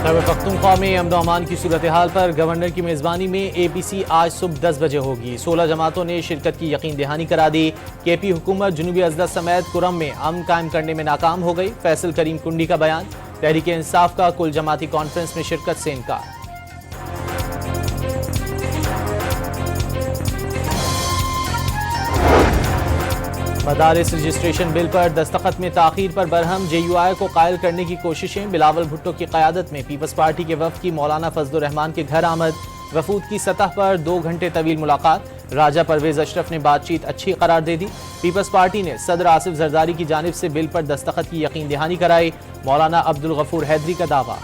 खैबर पख्तूनख्वा में अमन अमान की सूरत हाल पर गवर्नर की मेज़बानी में APC आज सुबह 10 बजे होगी। 16 जमातों ने शिरकत की यकीन दहानी करा दी। KP हुकूमत जनूबी अजला समेत कुरम में अमन कायम करने में नाकाम हो गई। फैसल करीम कुंडी का बयान। तहरीक इंसाफ का कुल जमाती कॉन्फ्रेंस में शिरकत से इनकार। मदारिस रजिस्ट्रेशन बिल पर दस्तखत में ताखीर पर बरहम। JUI को कायल करने की कोशिशें। बिलावल भुट्टो की क़यादत में पीपल्स पार्टी के वफ़द की मौलाना फजलुर रहमान के घर आमद। वफूद की सतह पर 2 घंटे तवील मुलाकात। राजा परवेज अशरफ ने बातचीत अच्छी करार दे दी। पीपल्स पार्टी ने सदर आसिफ जरदारी की जानिब से बिल पर दस्तखत की यकीन दहानी कराई। मौलाना अब्दुल गफूर हैदरी का दावा।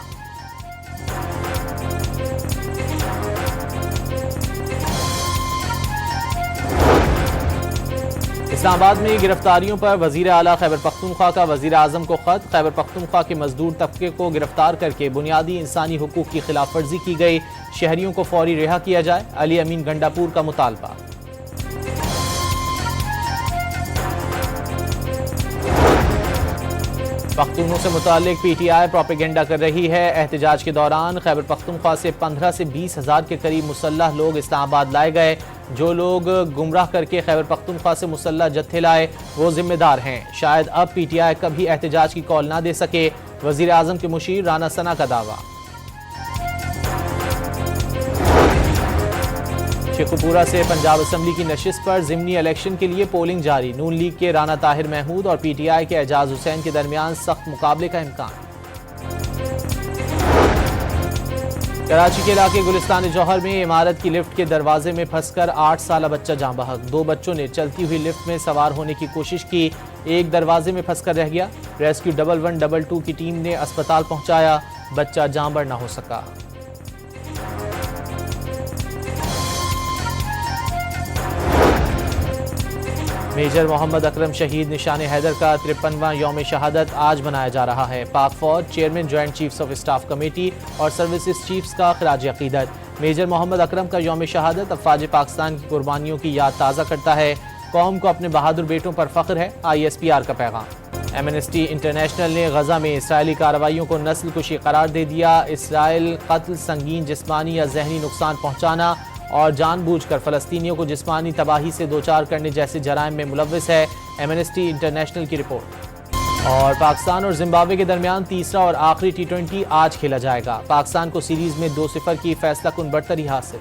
इस्लामाबाद में गिरफ्तारियों पर वजीर आला खैबर पख्तूनख्वा का वजीर आजम को खत। खैबर पख्तूनख्वा के मजदूर तबके को गिरफ्तार करके बुनियादी इंसानी हुकूक की खिलाफ वर्जी की गई। शहरियों को फौरी रिहा किया जाए। अली अमीन गंडापुर का मुतालबा। पख्तूनों से मुतालिक PTI प्रोपेगेंडा कर रही है। एहतजाज के दौरान खैबर पख्तूनख्वा से 15 से 20 हजार के करीब मुसल्लह लोग इस्लामाबाद लाए गए। जो लोग गुमराह करके खैबर पख्तूनख्वा से मुसल्लह जत्थे लाए वो जिम्मेदार हैं। शायद अब PTI कभी एहतजाज की कॉल ना दे सके। वजीर आजम के मुशीर राना सना का दावा। शेखुपुरा से पंजाब असम्बली की नशिस्त पर ज़िमनी इलेक्शन के लिए पोलिंग जारी। नून लीग के राना ताहिर महमूद और PTI के एजाज हुसैन के दरमियान सख्त मुकाबले का इम्कान। कराची के इलाके गुलिस्तान जौहर में इमारत की लिफ्ट के दरवाजे में फंसकर 8 साला बच्चा जाँ बहक। 2 बच्चों ने चलती हुई लिफ्ट में सवार होने की कोशिश की। एक दरवाजे में फंसकर रह गया। रेस्क्यू 1122 की टीम ने अस्पताल पहुंचाया। बच्चा जाँ बड़ न हो सका। मेजर मोहम्मद अकरम शहीद निशान हैदर का 53वां यौम शहादत आज मनाया जा रहा है। पाक फौज chairman joint chiefs of staff committee और सर्विसेज चीफ्स का खराज अकीदत। मेजर मोहम्मद अकरम का यौम शहादत अफवाज पाकिस्तान की कुर्बानियों की याद ताज़ा करता है। कौम को अपने बहादुर बेटों पर फख्र है। ISPR का पैगाम। एमनेस्टी इंटरनेशनल ने गजा में इसराइली कार्रवाइयों को नस्ल कुशी करार दे दिया। इसराइल कत्ल, संगीन जिस्मानी या जहनी नुकसान पहुँचाना और जानबूझकर फ़लस्तीनियों को जिस्मानी तबाही से दोचार करने जैसे जराइम में मुलव्वस है। एमनेस्टी इंटरनेशनल की रिपोर्ट। और पाकिस्तान और जिम्बाब्वे के दरमियान तीसरा और आखिरी T20 आज खेला जाएगा। पाकिस्तान को सीरीज में 2-0 की फैसला कुन बढ़तरी हासिल।